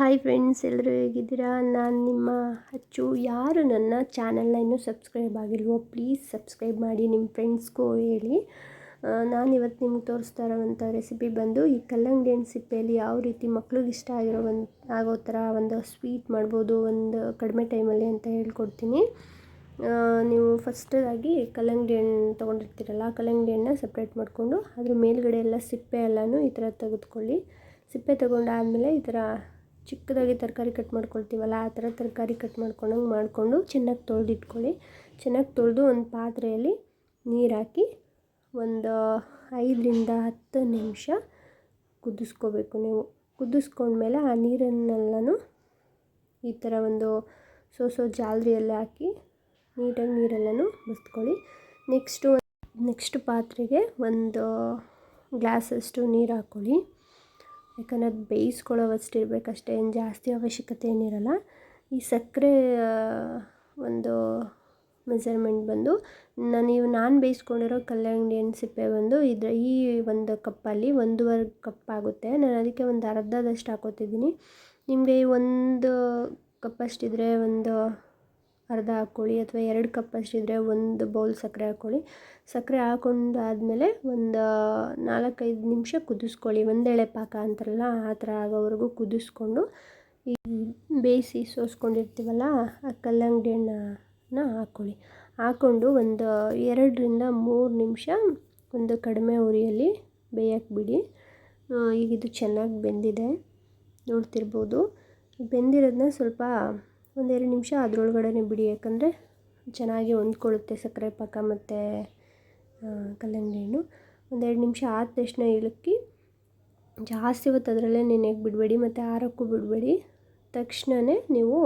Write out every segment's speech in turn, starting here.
Hi friends, ಎಲ್ಲರೂ ಹೇಗಿದ್ದೀರಾ? ನಾನು ನಿಮ್ಮ ಅಚ್ಚು. ಯಾರು ನನ್ನ ಚಾನಲ್ನ ಇನ್ನೂ ಸಬ್ಸ್ಕ್ರೈಬ್ ಆಗಿಲ್ವೋ ಪ್ಲೀಸ್ ಸಬ್ಸ್ಕ್ರೈಬ್ ಮಾಡಿ, ನಿಮ್ಮ ಫ್ರೆಂಡ್ಸ್ಗೂ ಹೇಳಿ. ನಾನಿವತ್ತು ನಿಮ್ಗೆ ತೋರಿಸ್ತಾ ಇರೋವಂಥ ರೆಸಿಪಿ ಬಂದು ಈ ಕಲ್ಲಂಗಡಿ ಹಣ್ಣು ಸಿಪ್ಪೆಯಲ್ಲಿ ಯಾವ ರೀತಿ ಮಕ್ಳಿಗೆ ಇಷ್ಟ ಆಗೋ ಥರ ಒಂದು ಸ್ವೀಟ್ ಮಾಡ್ಬೋದು ಒಂದು ಕಡಿಮೆ ಟೈಮಲ್ಲಿ ಅಂತ ಹೇಳ್ಕೊಡ್ತೀನಿ. ನೀವು ಫಸ್ಟಾಗಿ ಕಲ್ಲಂಗಡಿ ಹಣ್ಣು ತೊಗೊಂಡಿರ್ತೀರಲ್ಲ, ಕಲ್ಲಂಗಡಿ ಹಣ್ಣನ್ನ ಸಪ್ರೇಟ್ ಮಾಡಿಕೊಂಡು ಅದ್ರ ಮೇಲ್ಗಡೆ ಎಲ್ಲ ಸಿಪ್ಪೆ ಎಲ್ಲನೂ ಈ ಥರ ತೆಗೆದುಕೊಳ್ಳಿ. ಸಿಪ್ಪೆ ತೊಗೊಂಡಾದಮೇಲೆ ಈ ಥರ ಚಿಕ್ಕದಾಗಿ ತರಕಾರಿ ಕಟ್ ಮಾಡ್ಕೊಳ್ತೀವಲ್ಲ, ಆ ಥರ ತರಕಾರಿ ಕಟ್ ಮಾಡ್ಕೊಂಡಂಗೆ ಮಾಡಿಕೊಂಡು ಚೆನ್ನಾಗಿ ತೊಳೆದಿಟ್ಕೊಳ್ಳಿ. ಚೆನ್ನಾಗಿ ತೊಳೆದು ಒಂದು ಪಾತ್ರೆಯಲ್ಲಿ ನೀರು ಹಾಕಿ ಒಂದು 5-10 ನಿಮಿಷ ಕುದಿಸ್ಕೋಬೇಕು. ನೀವು ಕುದಿಸ್ಕೊಂಡ್ಮೇಲೆ ಆ ನೀರನ್ನೆಲ್ಲನೂ ಈ ಥರ ಒಂದು ಜಾಲರಿಯಲ್ಲಿ ಹಾಕಿ ನೀಟಾಗಿ ನೀರೆಲ್ಲನೂ ಬಸ್ಕೊಳ್ಳಿ. ನೆಕ್ಸ್ಟ್ ಪಾತ್ರೆಗೆ ಒಂದು ಗ್ಲಾಸಷ್ಟು ನೀರು ಹಾಕ್ಕೊಳ್ಳಿ. ಯಾಕಂದರೆ ಅದು ಬೇಯಿಸ್ಕೊಳ್ಳೋವಷ್ಟು ಇರಬೇಕಷ್ಟೇ, ಏನು ಜಾಸ್ತಿ ಅವಶ್ಯಕತೆ ಏನಿರಲ್ಲ. ಈ ಸಕ್ಕರೆ ಒಂದು ಮೆಜರ್ಮೆಂಟ್ ಬಂದು ನಾನು ಬೇಯಿಸ್ಕೊಂಡಿರೋ ಕಲ್ಲಂಗಡಿ ಹಣ್ಣು ಸಿಪ್ಪೆ ಬಂದು ಈ ಒಂದು ಕಪ್ಪಲ್ಲಿ 1.5 ಕಪ್ ಆಗುತ್ತೆ. ನಾನು ಅದಕ್ಕೆ ಒಂದು ಅರ್ಧದಷ್ಟು ಹಾಕೋತಿದ್ದೀನಿ. ನಿಮಗೆ 1 ಕಪ್ಪಷ್ಟಿದ್ರೆ ಒಂದು ಅರ್ಧ ಹಾಕ್ಕೊಳ್ಳಿ, ಅಥವಾ 2 ಕಪ್ಪಷ್ಟಿದ್ರೆ 1 ಬೌಲ್ ಸಕ್ಕರೆ ಹಾಕ್ಕೊಳ್ಳಿ. ಸಕ್ಕರೆ ಹಾಕೊಂಡಾದ್ಮೇಲೆ ಒಂದು 4-5 ನಿಮಿಷ ಕುದಿಸ್ಕೊಳ್ಳಿ. ಒಂದೆಳೆ ಪಾಕ ಅಂತಾರಲ್ಲ, ಆ ಥರ ಆಗೋವರೆಗೂ ಕುದಿಸ್ಕೊಂಡು ಈ ಬೇಯಿಸಿ ಸೋಸ್ಕೊಂಡಿರ್ತೀವಲ್ಲ ಆ ಕಲ್ಲಂಗಡಿ ಹಣ್ಣನ್ನ ಹಾಕ್ಕೊಂಡು ಒಂದು 2-3 ನಿಮಿಷ ಒಂದು ಕಡಿಮೆ ಉರಿಯಲ್ಲಿ ಬೇಯಕ್ಕೆ ಬಿಡಿ. ಈಗ ಇದು ಚೆನ್ನಾಗಿ ಬೆಂದಿದೆ, ನೋಡ್ತಿರ್ಬೋದು. ಬೆಂದಿರೋದನ್ನ ಸ್ವಲ್ಪ 1-2 ನಿಮಿಷ ಅದರೊಳಗಡೆ ಬಿಡಿ, ಯಾಕಂದರೆ ಚೆನ್ನಾಗಿ ಹೊಂದ್ಕೊಳ್ಳುತ್ತೆ ಸಕ್ಕರೆ ಪಾಕ ಮತ್ತು ಕಲ್ಲಂಗಡಿ ಹಣ್ಣು. 1-2 ನಿಮಿಷ ಆದ ತಕ್ಷಣ ಇಳಕ್ಕಿ ಜಾಸ್ತಿ ಹೊತ್ತು ಅದರಲ್ಲೇ ನೆನೆಯಕ್ಕೆ ಬಿಡಬೇಡಿ ಮತ್ತು ಆರೋಕ್ಕೂ ಬಿಡಬೇಡಿ. ತಕ್ಷಣವೇ ನೀವು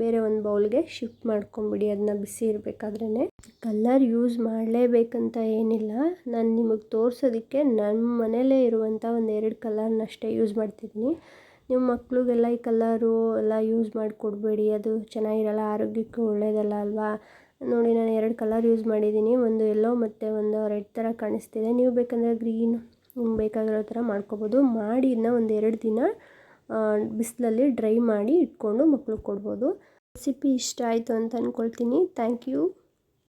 ಬೇರೆ ಒಂದು ಬೌಲ್ಗೆ ಶಿಫ್ಟ್ ಮಾಡ್ಕೊಂಬಿಡಿ, ಅದನ್ನ ಬಿಸಿ ಇರಬೇಕಾದ್ರೇ. ಕಲ್ಲರ್ ಯೂಸ್ ಮಾಡಲೇಬೇಕಂತ ಏನಿಲ್ಲ, ನಾನು ನಿಮಗೆ ತೋರಿಸೋದಕ್ಕೆ ನಮ್ಮ ಮನೆಯಲ್ಲೇ ಇರುವಂಥ 1-2 ಕಲರ್ನಷ್ಟೇ ಯೂಸ್ ಮಾಡ್ತಿದ್ದೀನಿ. ನಿಮ್ಮ ಮಕ್ಳಿಗೆಲ್ಲ ಈ ಕಲ್ಲರು ಎಲ್ಲ ಯೂಸ್ ಮಾಡಿಕೊಡ್ಬೇಡಿ, ಅದು ಚೆನ್ನಾಗಿರಲ್ಲ, ಆರೋಗ್ಯಕ್ಕೂ ಒಳ್ಳೆಯದಲ್ಲ ಅಲ್ವಾ. ನೋಡಿ, ನಾನು 2 ಕಲರ್ ಯೂಸ್ ಮಾಡಿದ್ದೀನಿ, ಒಂದು ಯೆಲ್ಲೋ ಮತ್ತು ಒಂದು ರೆಡ್ ಥರ ಕಾಣಿಸ್ತಿದೆ. ನೀವು ಬೇಕಂದರೆ ಗ್ರೀನ್ ನಿಮ್ಗೆ ಬೇಕಾಗಿರೋ ಥರ ಮಾಡ್ಕೊಬೋದು. ಮಾಡಿ ಇದನ್ನ 1-2 ದಿನ ಬಿಸಿಲಲ್ಲಿ ಡ್ರೈ ಮಾಡಿ ಇಟ್ಕೊಂಡು ಮಕ್ಳಿಗೆ ಕೊಡ್ಬೋದು. ರೆಸಿಪಿ ಇಷ್ಟ ಆಯಿತು ಅಂತ ಅಂದ್ಕೊಳ್ತೀನಿ. Thank you.